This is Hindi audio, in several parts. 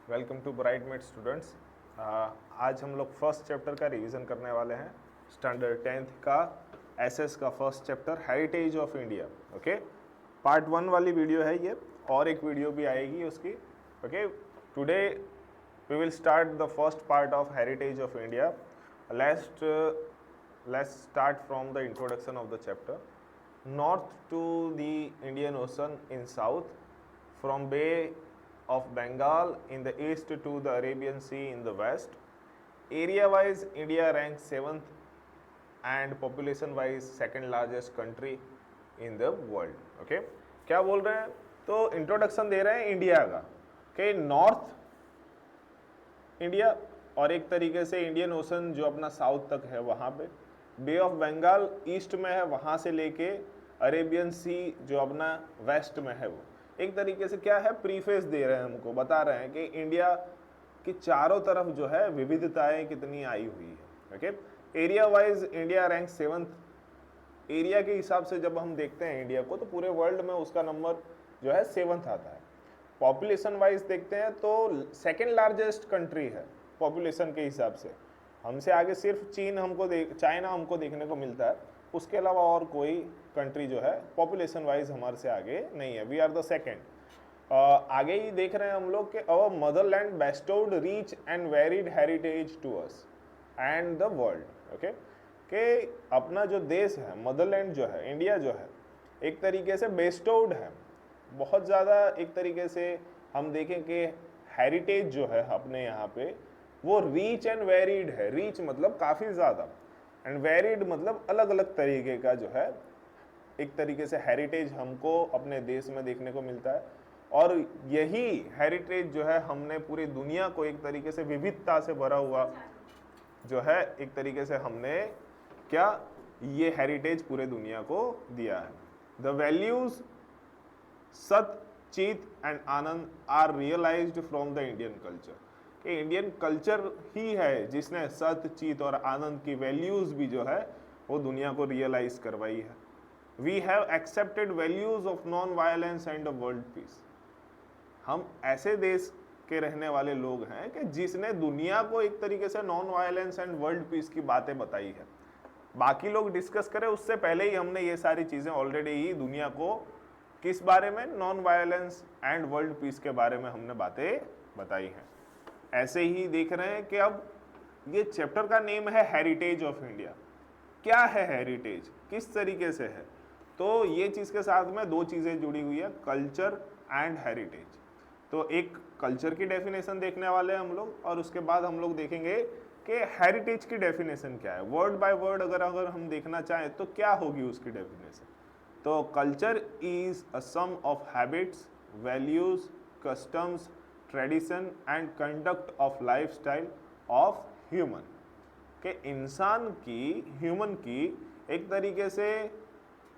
Welcome to ब्राइटमेट students. आज हम लोग फर्स्ट चैप्टर का रिवीजन करने वाले हैं। स्टैंडर्ड 10th का एसएस का first chapter heritage of India. Okay, part 1 वाली वीडियो है ये, और एक वीडियो भी आएगी उसकी। Okay, today we will start the first part of heritage of India. Let's start from the introduction of the chapter. North to the Indian Ocean in south, from Bay of Bengal in the east to the Arabian Sea in the west. Area-wise, India ranks 7th and population-wise second largest country in the world. Okay, क्या बोल रहे हैं? तो इंट्रोडक्शन दे रहे हैं इंडिया का। Okay, नॉर्थ इंडिया और एक तरीके से इंडियन ओशन जो अपना साउथ तक है वहाँ पे, बे ऑफ बंगाल ईस्ट में है, वहाँ से लेके अरेबियन सी जो अपना वेस्ट में है, वो एक तरीके से क्या है, प्रीफेस दे रहे हैं, हमको बता रहे हैं कि इंडिया की चारों तरफ जो है विविधताएं कितनी आई हुई है। Okay, area wise India rank 7th। Area के हिसाब से जब हम देखते हैं इंडिया को, तो पूरे वर्ल्ड में उसका नंबर जो है 7th आता है। पॉपुलेशन वाइज देखते हैं तो सेकेंड लार्जेस्ट कंट्री है पॉपुलेशन के हिसाब से। हमसे आगे सिर्फ चाइना हमको देखने को मिलता है, उसके अलावा और कोई कंट्री जो है पॉपुलेशन वाइज हमारे से आगे नहीं है। We are the second. आगे ही देख रहे हैं हम लोग कि our motherland bestowed rich and varied heritage to us and the world. Okay, कि अपना जो देश है, मदरलैंड जो है, इंडिया जो है, एक तरीके से बेस्टोड है, बहुत ज़्यादा। एक तरीके से हम देखें कि हेरिटेज जो है अपने यहाँ पे वो रिच एंड वेरिड है। रिच मतलब काफ़ी ज़्यादा, एंड वेरिड मतलब अलग अलग तरीके का जो है एक तरीके से हेरिटेज हमको अपने देश में देखने को मिलता है। और यही हेरिटेज जो है हमने पूरी दुनिया को एक तरीके से विविधता से भरा हुआ जो है एक तरीके से हमने क्या ये हेरिटेज पूरे दुनिया को दिया है। द वैल्यूज सत, चित एंड आनंद are realised from the Indian culture. कि इंडियन कल्चर ही है जिसने सत, चित और आनंद की वैल्यूज भी जो है वो दुनिया को रियलाइज करवाई है। We have accepted values of non violence and world peace. हम ऐसे देश के रहने वाले लोग हैं कि जिसने दुनिया को एक तरीके से non violence and world piece की बातें बताई है। बाकी लोग डिस्कस करें उससे पहले ही हमने ये सारी चीज़ें ऑलरेडी ही दुनिया को किस बारे में, non violence and world piece के बारे में हमने बातें बताई हैं। ऐसे ही देख रहे हैं कि अब ये चैप्टर का नेम है हेरिटेज ऑफ इंडिया। क्या है हेरिटेज, किस तरीके से है? तो ये चीज़ के साथ में दो चीज़ें जुड़ी हुई है, कल्चर एंड हेरिटेज। तो एक कल्चर की डेफिनेशन देखने वाले हैं हम लोग, और उसके बाद हम लोग देखेंगे कि हेरिटेज की डेफिनेशन क्या है। वर्ड बाय वर्ड अगर हम देखना चाहें तो क्या होगी उसकी डेफिनेशन। तो culture is a sum of habits, values, customs, tradition and conduct of lifestyle of human. के इंसान की, ह्यूमन की एक तरीके से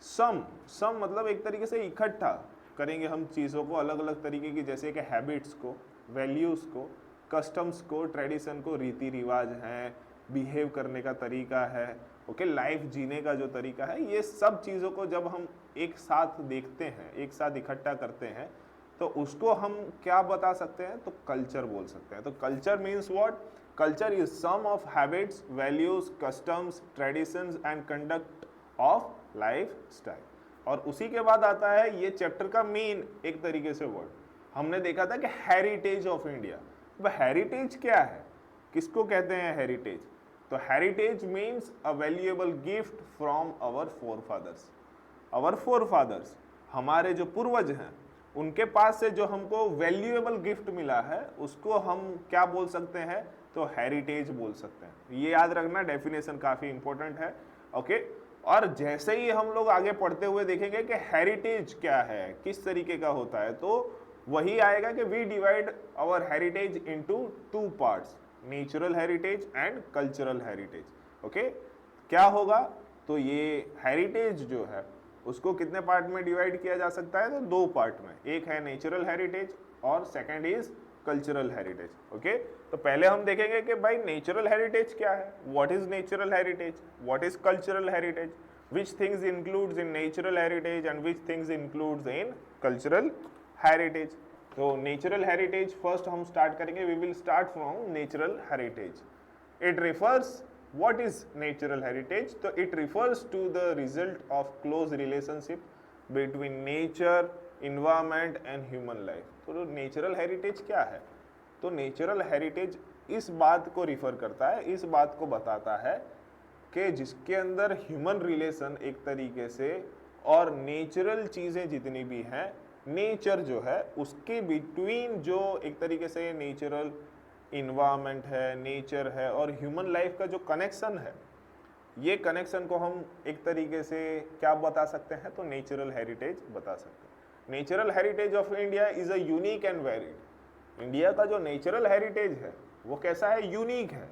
सम मतलब एक तरीके से इकट्ठा करेंगे हम चीज़ों को अलग अलग तरीके की, जैसे कि हैबिट्स को, वैल्यूज़ को, कस्टम्स को, ट्रेडिशन को, रीति रिवाज हैं, बिहेव करने का तरीका है, ओके, लाइफ जीने का जो तरीका है, ये सब चीज़ों को जब हम एक साथ देखते हैं, एक साथ इकट्ठा करते हैं, तो उसको हम क्या बता सकते हैं? तो कल्चर बोल सकते हैं। तो culture means what? Culture is sum of habits, values, customs, traditions and conduct of life style. और उसी के बाद आता है ये चैप्टर का मेन एक तरीके से वर्ड। हमने देखा था कि हेरिटेज ऑफ इंडिया। अब हेरिटेज क्या है, किसको कहते हैं हेरिटेज? तो heritage means a valuable gift from our forefathers. Our forefathers, हमारे जो पूर्वज हैं, उनके पास से जो हमको वैल्यूएबल गिफ्ट मिला है उसको हम क्या बोल सकते हैं? तो हेरिटेज बोल सकते हैं। ये याद रखना, डेफिनेशन काफ़ी इंपॉर्टेंट है। ओके, और जैसे ही हम लोग आगे पढ़ते हुए देखेंगे कि हेरिटेज क्या है, किस तरीके का होता है, तो वही आएगा कि we divide our heritage into 2 parts, natural heritage and cultural heritage. Okay, क्या होगा? तो ये हेरिटेज जो है उसको कितने पार्ट में डिवाइड किया जा सकता है? तो 2 पार्ट में। एक है नेचुरल हेरिटेज और second is cultural heritage. Okay, तो पहले हम देखेंगे कि भाई नेचुरल हेरिटेज क्या है, what is natural heritage, what is cultural heritage, which things includes in natural heritage and which things includes in cultural heritage. तो नेचुरल हेरिटेज फर्स्ट हम स्टार्ट करेंगे. We will start from natural heritage. It refers, what is natural heritage? तो it refers to the result of close relationship between nature, environment and human life. तो नेचुरल हेरिटेज क्या है? तो नेचुरल हेरिटेज इस बात को रिफर करता है, इस बात को बताता है कि जिसके अंदर ह्यूमन रिलेशन एक तरीके से और नेचुरल चीज़ें जितनी भी हैं, नेचर जो है उसके बिटवीन जो एक तरीके से नेचुरल इन्वायरमेंट है, नेचर है और ह्यूमन लाइफ का जो कनेक्शन है, ये कनेक्शन को हम एक तरीके से क्या बता सकते हैं? तो नेचुरल हेरिटेज बता सकते हैं. Natural heritage of India is a unique and varied. India का जो नेचुरल हेरिटेज है वो कैसा है? यूनिक है.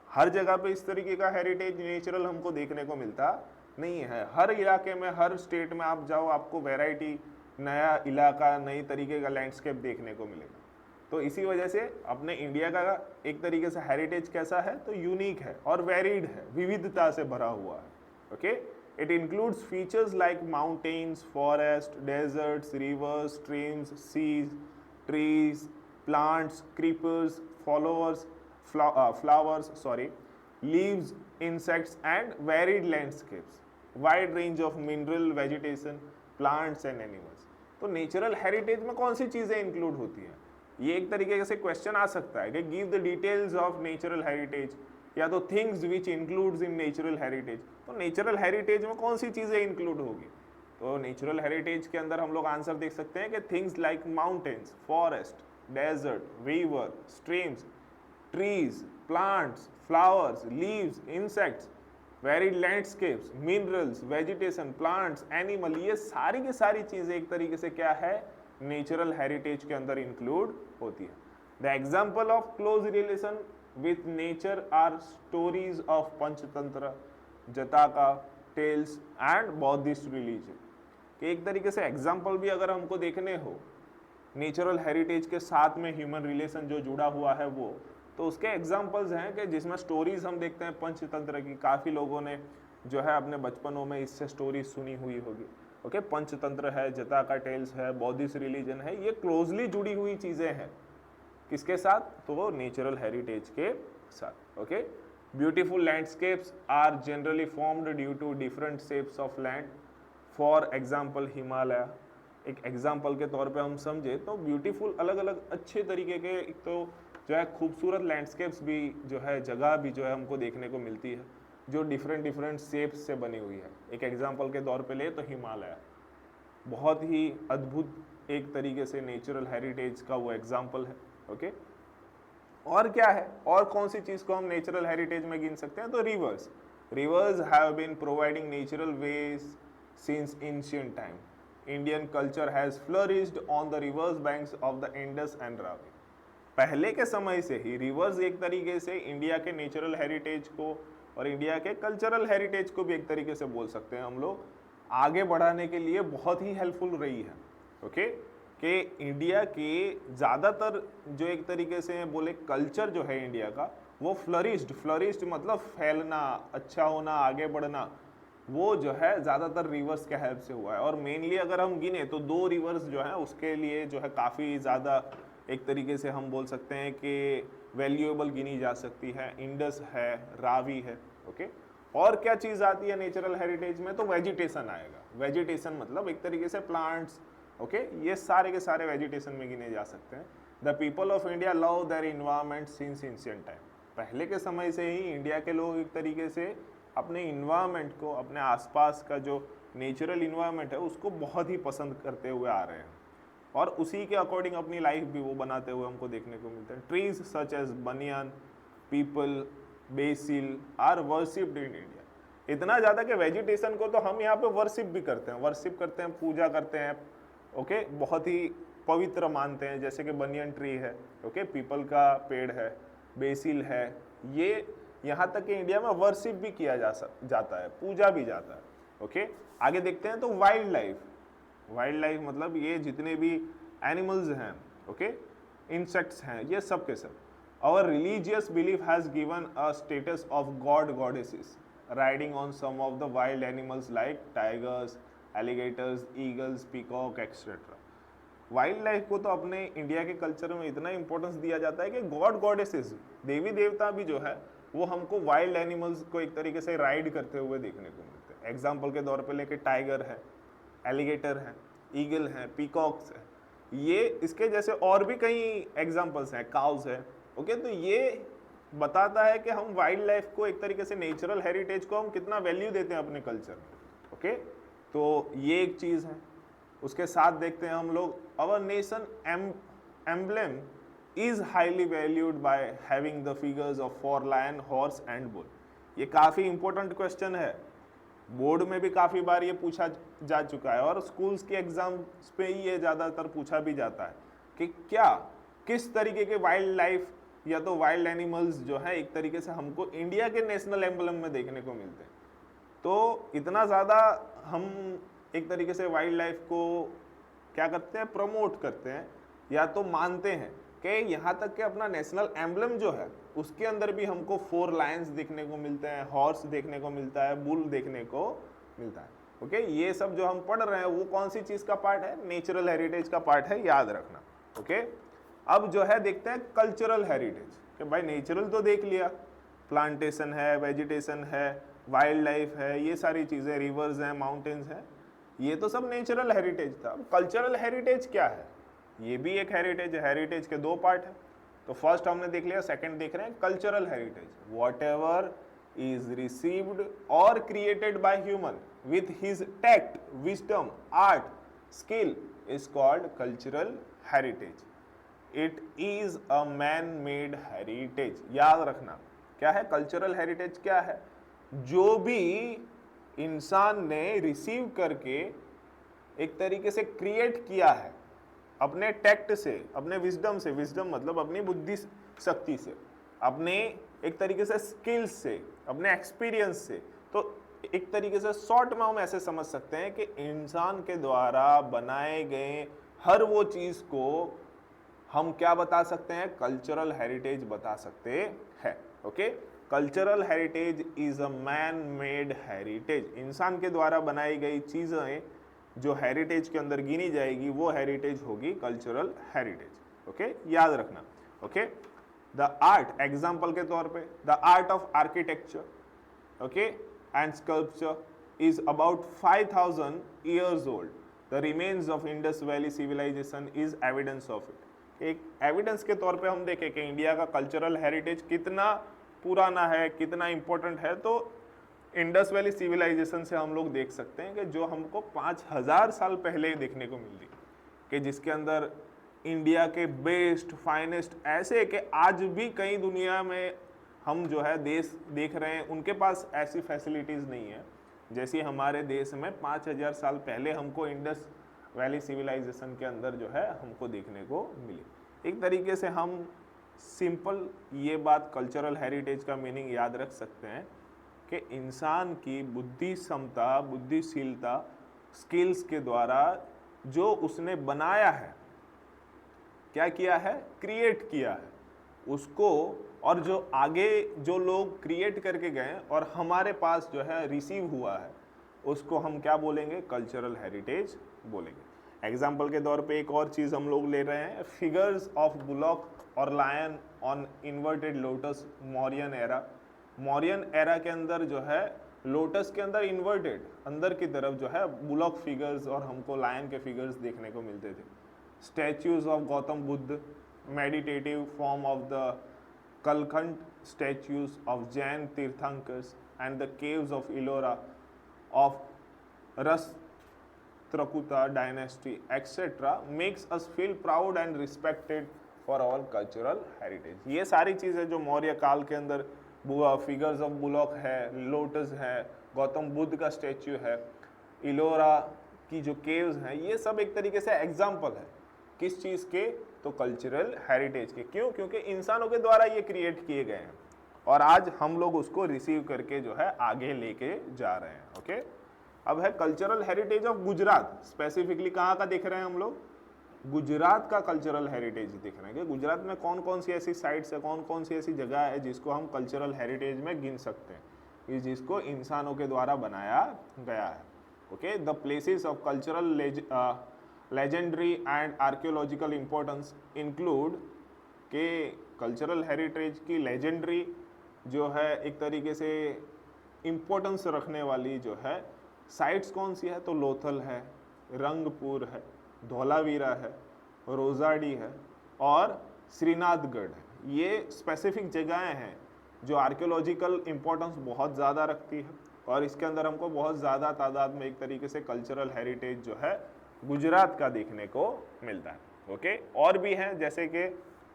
हर जगह पे इस तरीके का हेरिटेज नेचुरल हमको देखने को मिलता नहीं है. हर इलाके में, हर स्टेट में आप जाओ, आपको वैरायटी, नया इलाका, नई तरीके का लैंडस्केप देखने को मिलेगा. तो इसी वजह से अपने इंडिया का एक तरीके से हेरिटेज कैसा है? तो यूनिक है और वेरिड है, विविधता से भरा हुआ है. Okay, it includes features like mountains, forest, deserts, rivers, streams, seas, trees, plants, creepers, flowers, leaves, insects and varied landscapes, wide range of mineral, vegetation, plants and animals. तो नेचुरल हेरिटेज में कौन सी चीज़ें इंक्लूड होती हैं? ये एक तरीके से क्वेश्चन आ सकता है कि give the details of natural heritage, या तो things which includes in natural heritage. तो नेचुरल हेरिटेज में कौन सी चीज़ें इंक्लूड होगी? तो नेचुरल हेरिटेज के अंदर हम लोग आंसर देख सकते हैं कि things like mountains, forest, desert, river, streams, trees, plants, flowers, leaves, insects, varied landscapes, minerals, vegetation, plants, animal, ये सारी की सारी चीज़ें एक तरीके से क्या है? नेचुरल हेरिटेज के अंदर इंक्लूड होती है. The example of close relation with nature are stories of Panchatantra, Jataka, tales and Buddhist religion. कि एक तरीके से एग्जाम्पल भी अगर हमको देखने हो नेचुरल हेरिटेज के साथ में ह्यूमन रिलेशन जो जुड़ा हुआ है वो, तो उसके एग्जाम्पल्स हैं कि जिसमें स्टोरीज हम देखते हैं पंचतंत्र की. काफ़ी लोगों ने जो है अपने बचपनों में इससे स्टोरीज सुनी हुई होगी. ओके, पंचतंत्र है, जताका टेल्स है, बौद्धिस्ट रिलीजन है, ये क्लोजली जुड़ी हुई चीज़ें हैं. किसके साथ? तो वो नेचुरल हेरिटेज के साथ. Okay, beautiful landscapes are generally formed due to different shapes of land. For example Himalaya, एक एग्जाम्पल के तौर पे हम समझे तो ब्यूटीफुल अलग अलग अच्छे तरीके के एक तो जो है खूबसूरत लैंडस्केप्स भी जो है, जगह भी जो है हमको देखने को मिलती है जो डिफरेंट शेप्स से बनी हुई है. एक एग्जांपल के तौर पे ले तो हिमालय बहुत ही अद्भुत एक तरीके से नेचुरल हेरिटेज का वो एग्जांपल है. ओके, और क्या है? और कौन सी चीज़ को हम नेचुरल हेरिटेज में गिन सकते हैं? तो rivers have been providing natural ways since ancient time. Indian culture has flourished on the rivers banks of the Indus and Ravi. पहले के समय से ही रिवर्स एक तरीके से इंडिया के नेचुरल हेरिटेज को और इंडिया के कल्चरल हेरिटेज को भी एक तरीके से बोल सकते हैं हम लोग, आगे बढ़ाने के लिए बहुत ही हेल्पफुल रही है. ओके, कि इंडिया के ज़्यादातर जो एक तरीके से बोले कल्चर जो है इंडिया का, वो फ्लरिश्ड मतलब फैलना, अच्छा होना, आगे बढ़ना, वो जो है ज़्यादातर रिवर्स के हेल्प से हुआ है. और मेनली अगर हम गिने तो 2 रिवर्स जो है उसके लिए जो है काफ़ी ज़्यादा एक तरीके से हम बोल सकते हैं कि वैल्यूएबल गिनी जा सकती है. इंडस है, रावी है. ओके, और क्या चीज़ आती है नेचुरल हेरिटेज में? तो वेजिटेशन आएगा. वेजिटेशन मतलब एक तरीके से प्लांट्स. ओके, ये सारे के सारे वेजिटेशन में गिने जा सकते हैं. The people of India love their environment since ancient time. पहले के समय से ही इंडिया के लोग एक तरीके से अपने इन्वायरमेंट को, अपने आसपास का जो नेचुरल इन्वायरमेंट है उसको बहुत ही पसंद करते हुए आ रहे हैं और उसी के अकॉर्डिंग अपनी लाइफ भी वो बनाते हुए हमको देखने को मिलते हैं. Trees such as banyan, peepal, basil are worshipped in India. इतना ज़्यादा कि वेजिटेशन को तो हम यहाँ पे वर्शिप भी करते हैं, पूजा करते हैं. ओके, बहुत ही पवित्र मानते हैं. जैसे कि बनियन ट्री है, ओके, पीपल का पेड़ है, बेसिल है, ये यहाँ तक कि इंडिया में वर्शिप भी किया जाता है, पूजा भी जाता है. ओके, आगे देखते हैं. तो वाइल्ड लाइफ मतलब ये जितने भी एनिमल्स हैं, ओके, इंसेक्ट्स हैं, ये सब के सब. Our religious belief has given a status of god goddesses riding on some of the wild animals like tigers, alligators, eagles, peacock etcetera. Wild life को तो अपने इंडिया के कल्चर में इतना इंपॉर्टेंस दिया जाता है कि गॉड गॉडेसेस, देवी देवता भी जो है वो हमको वाइल्ड एनिमल्स को एक तरीके से राइड करते हुए देखने को मिलते हैं। एग्जाम्पल के तौर पे लेके टाइगर है, एलिगेटर है, ईगल है, पीकॉक्स है, ये इसके जैसे और भी कई एग्जाम्पल्स हैं, काउस है। ओके, तो ये बताता है कि हम वाइल्ड लाइफ को एक तरीके से नेचुरल हेरिटेज को हम कितना वैल्यू देते हैं अपने कल्चर में। ओके, तो ये एक चीज़ है। उसके साथ देखते हैं हम लोग, our nation emblem is highly valued by having the figures of 4 lion, horse and bull. ये काफ़ी इंपॉर्टेंट क्वेश्चन है, बोर्ड में भी काफ़ी बार ये पूछा जा चुका है और स्कूल्स के एग्जाम्स पे ये ज़्यादातर पूछा भी जाता है कि क्या किस तरीके के वाइल्ड लाइफ या तो वाइल्ड एनिमल्स जो है एक तरीके से हमको इंडिया के नेशनल एम्बलम में देखने को मिलते हैं। तो इतना ज़्यादा हम एक तरीके से वाइल्ड लाइफ को क्या करते हैं, प्रमोट करते हैं या तो मानते हैं कि यहाँ तक कि अपना नेशनल एम्बलम जो है उसके अंदर भी हमको 4 लायंस देखने को मिलते हैं, हॉर्स देखने को मिलता है, बुल देखने को मिलता है। ओके, ये सब जो हम पढ़ रहे हैं वो कौन सी चीज़ का पार्ट है, नेचुरल हेरिटेज का पार्ट है, याद रखना। ओके, अब जो है देखते हैं कल्चरल हेरिटेज, कि भाई नेचुरल तो देख लिया, प्लांटेशन है, वेजिटेशन है, वाइल्ड लाइफ है, ये सारी चीज़ें, रिवर्स हैं, माउंटेन्स हैं, ये तो सब नेचुरल हेरिटेज था। कल्चरल हेरिटेज क्या है, ये भी एक हेरिटेज है। हेरिटेज के 2 पार्ट है, तो फर्स्ट हमने देख लिया, सेकंड देख रहे हैं cultural heritage. Whatever is received और created by human with his tact, wisdom, art, skill is called cultural heritage. It is a man made heritage. याद रखना क्या है कल्चरल हेरिटेज, क्या है, जो भी इंसान ने रिसीव करके एक तरीके से क्रिएट किया है अपने टैक्ट से, अपने विजडम से, विजडम मतलब अपनी बुद्धि शक्ति से, अपने एक तरीके से स्किल्स से, अपने एक्सपीरियंस से। तो एक तरीके से शॉर्ट में हम ऐसे समझ सकते हैं कि इंसान के द्वारा बनाए गए हर वो चीज़ को हम क्या बता सकते हैं, कल्चरल हेरिटेज बता सकते हैं। Okay, cultural heritage is a man made heritage. इंसान के द्वारा बनाई गई चीज़ें जो हेरिटेज के अंदर गिनी जाएगी वो हेरिटेज होगी कल्चरल हेरिटेज। ओके, याद रखना। ओके, द आर्ट, एग्जाम्पल के तौर पे, the art of architecture, okay, and sculpture is about 5000 years old. The remains of Indus Valley civilization is evidence of it. एक एविडेंस के तौर पे हम देखें कि इंडिया का कल्चरल हेरिटेज कितना पुराना है, कितना इंपॉर्टेंट है, तो इंडस वैली सिविलाइजेशन से हम लोग देख सकते हैं कि जो हमको 5000 साल पहले देखने को मिलती, कि जिसके अंदर इंडिया के बेस्ट फाइनेस्ट ऐसे कि आज भी कई दुनिया में हम जो है देश देख रहे हैं उनके पास ऐसी फैसिलिटीज़ नहीं है जैसी हमारे देश में 5000 साल पहले हमको इंडस वैली सिविलाइजेशन के अंदर जो है हमको देखने को मिली। एक तरीके से हम सिंपल ये बात कल्चरल हेरिटेज का मीनिंग याद रख सकते हैं कि इंसान की बुद्धि क्षमता, बुद्धिशीलता, स्किल्स के द्वारा जो उसने बनाया है, क्या किया है, क्रिएट किया है उसको, और जो आगे जो लोग क्रिएट करके गए और हमारे पास जो है रिसीव हुआ है उसको हम क्या बोलेंगे, कल्चरल हेरिटेज बोलेंगे। एग्जाम्पल के तौर पे एक और चीज़ हम लोग ले रहे हैं, फिगर्स ऑफ बुलॉक और lion on inverted lotus Mauryan era. Mauryan era के अंदर जो है लोटस के अंदर इन्वर्टेड अंदर की तरफ जो है बुलॉक फिगर्स और हमको लायन के फिगर्स देखने को मिलते थे। Statues of Gautam Buddha, meditative form of the कलखंड statues of Jain Tirthankars and the caves of Ellora of Rashtrakuta dynasty etcetera makes us feel proud and respected for our cultural heritage. ये सारी चीज़ें जो मौर्य काल के अंदर फिगर्स ऑफ बुलॉक है, लोटस है, गौतम बुद्ध का स्टैच्यू है, इलोरा की जो केव्स हैं, ये सब एक तरीके से एग्जाम्पल है किस चीज़ के, तो कल्चरल हेरिटेज के। क्यों? क्योंकि इंसानों के द्वारा ये क्रिएट किए गए हैं और आज हम लोग उसको रिसीव करके जो है आगे लेके जा रहे हैं। ओके, अब है cultural heritage of Gujarat. Specifically कहाँ का देख रहे हैं हम लोग, गुजरात का कल्चरल हेरिटेज दिख रहे हैं कि गुजरात में कौन कौन सी ऐसी साइट्स है, कौन कौन सी ऐसी जगह है जिसको हम कल्चरल हेरिटेज में गिन सकते हैं, कि जिसको इंसानों के द्वारा बनाया गया है। Okay, the places of cultural legendary and archaeological importance include के कल्चरल हेरिटेज की लेजेंडरी जो है एक तरीके से इम्पोर्टेंस रखने वाली जो है साइट्स कौन सी है, तो लोथल है, रंगपुर है, धौलावीरा है, रोजाडी है और श्रीनाथगढ़ है। ये स्पेसिफिक जगहें हैं जो आर्कियोलॉजिकल इम्पोर्टेंस बहुत ज़्यादा रखती है और इसके अंदर हमको बहुत ज़्यादा तादाद में एक तरीके से कल्चरल हेरिटेज जो है गुजरात का देखने को मिलता है। ओके, और भी हैं जैसे कि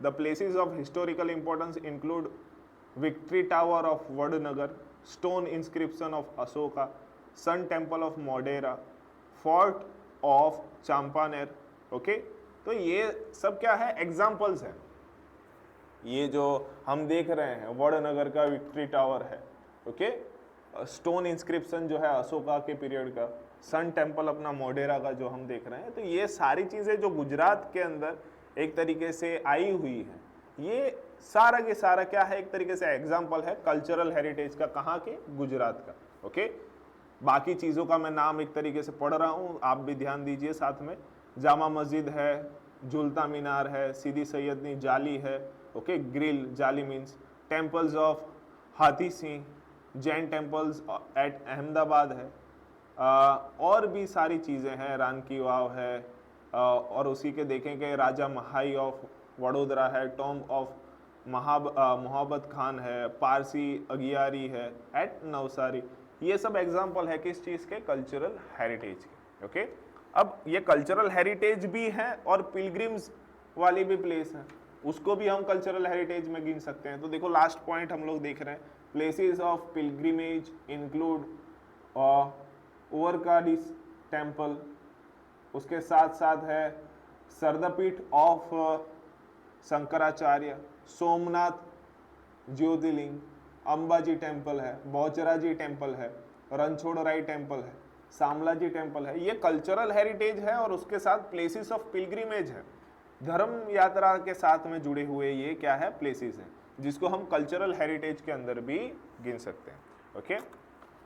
the places of historical importance include victory tower of Vadnagar, stone inscription of Ashoka, sun temple of Modhera, fort of Champaner. Okay, तो ये सब क्या है, एग्जाम्पल्स हैं। ये जो हम देख रहे हैं वडनगर का विक्ट्री टावर है, ओके, स्टोन इंस्क्रिप्शन जो है अशोका के पीरियड का, सन टेम्पल अपना मोडेरा का जो हम देख रहे हैं, तो ये सारी चीज़ें जो गुजरात के अंदर एक तरीके से आई हुई हैं, ये सारा के सारा क्या है, एक तरीके से एग्जाम्पल है कल्चरल हेरिटेज का। कहाँ के, गुजरात का। ओके, बाकी चीज़ों का मैं नाम एक तरीके से पढ़ रहा हूँ, आप भी ध्यान दीजिए साथ में। जामा मस्जिद है, झुलता मीनार है, सीदी सैयदनी जाली है, ओके, ग्रिल जाली मीन्स, टेम्पल्स ऑफ हाथी सिंह, जैन टेम्पल्स एट अहमदाबाद है, और भी सारी चीज़ें हैं, रान की वाव है, और उसी के देखेंगे राजा महाई ऑफ वडोदरा है, टॉम ऑफ मोहब्बत खान है, पारसी अगियारी है एट नवसारी। ये सब एग्जाम्पल है किस चीज़ के, कल्चरल हेरिटेज के। ओके, अब ये कल्चरल हेरिटेज भी है और पिलग्रिम्स वाली भी प्लेस है, उसको भी हम कल्चरल हेरिटेज में गिन सकते हैं। तो देखो लास्ट पॉइंट हम लोग देख रहे हैं, places of pilgrimage include Dwarkadhish temple, उसके साथ साथ है सरदापीठ ऑफ शंकराचार्य, सोमनाथ ज्योतिर्लिंग, अंबाजी टेम्पल है, बहुचराजी टेम्पल है, रणछोड़राई टेम्पल है, शामलाजी टेम्पल है। ये कल्चरल हेरिटेज है और उसके साथ प्लेसेस ऑफ पिलग्रिमेज है, धर्म यात्रा के साथ में जुड़े हुए ये क्या है, प्लेसेस हैं, जिसको हम कल्चरल हेरिटेज के अंदर भी गिन सकते हैं। ओके,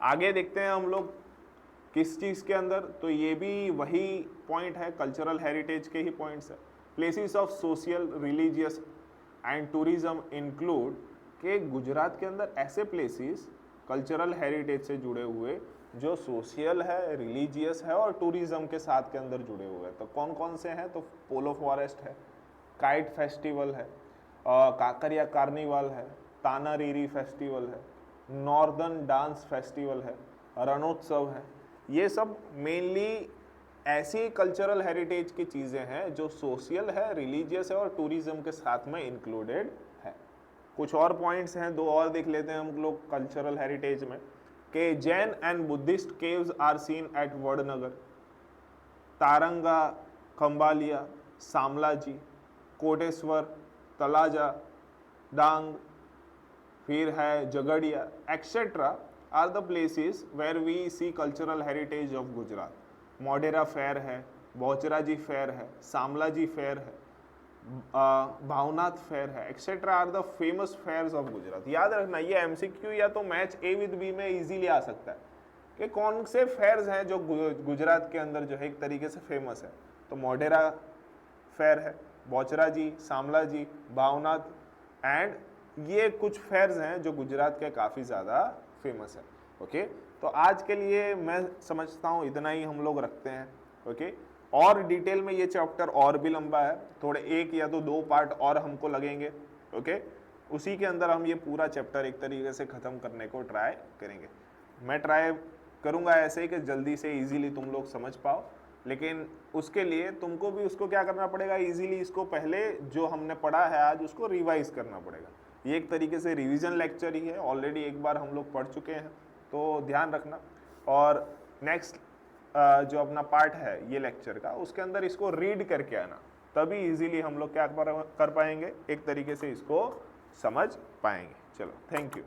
आगे देखते हैं हम लोग किस चीज़ के अंदर, तो ये भी वही पॉइंट है, कल्चरल हेरिटेज के ही पॉइंट्स है। Places of social, religious and tourism include के गुजरात के अंदर ऐसे प्लेसेस कल्चरल हेरिटेज से जुड़े हुए जो सोशल है, रिलीजियस है और टूरिज्म के साथ के अंदर जुड़े हुए हैं। तो कौन कौन से हैं, तो पोलो फॉरेस्ट है, काइट फेस्टिवल है, काकरिया कार्निवल है, तानारीरी फेस्टिवल है, नॉर्दर्न डांस फेस्टिवल है, रणोत्सव है। ये सब मेनली ऐसी कल्चरल हेरिटेज की चीज़ें हैं जो सोशल है, रिलीजियस है और टूरिज्म के साथ में इंक्लूडेड है। कुछ और पॉइंट्स हैं, दो और देख लेते हैं हम लोग कल्चरल हेरिटेज में, कि Jain and Buddhist caves are seen at Vadnagar, Taranga, Khambhalia, Shamlaji, Koteshwar, Talaja, Dang, फिर है Jagadia etcetera are the places where we see cultural heritage of Gujarat. Modhera fair है, बहुचराजी फेयर है, शामलाजी फेयर है, भावनाथ फेयर है, etcetera are the famous fairs of Gujarat. याद रखना ये एमसीक्यू या तो मैच ए विद बी में इजीली आ सकता है कि कौन से फेयर्स हैं जो गुजरात के अंदर जो है एक तरीके से फेमस है। तो मोडेरा फेयर है, बहुचराजी, शामलाजी, भावनाथ एंड ये कुछ फेयर्स हैं जो गुजरात के काफ़ी ज़्यादा फेमस है। ओके, तो आज के लिए मैं समझता हूँ इतना ही हम लोग रखते हैं। ओके, और डिटेल में ये चैप्टर और भी लंबा है, थोड़े एक या तो दो पार्ट और हमको लगेंगे। ओके, उसी के अंदर हम ये पूरा चैप्टर एक तरीके से ख़त्म करने को ट्राई करेंगे। मैं ट्राई करूँगा ऐसे ही कि जल्दी से इजीली तुम लोग समझ पाओ, लेकिन उसके लिए तुमको भी उसको क्या करना पड़ेगा, इजीली इसको पहले जो हमने पढ़ा है आज उसको रिवाइज करना पड़ेगा। ये एक तरीके से रिवीजन लेक्चर ही है, ऑलरेडी एक बार हम लोग पढ़ चुके हैं, तो ध्यान रखना। और नेक्स्ट जो अपना पार्ट है ये लेक्चर का, उसके अंदर इसको रीड करके आना, तभी इजीली हम लोग क्या कर पाएंगे, एक तरीके से इसको समझ पाएंगे। चलो, थैंक यू।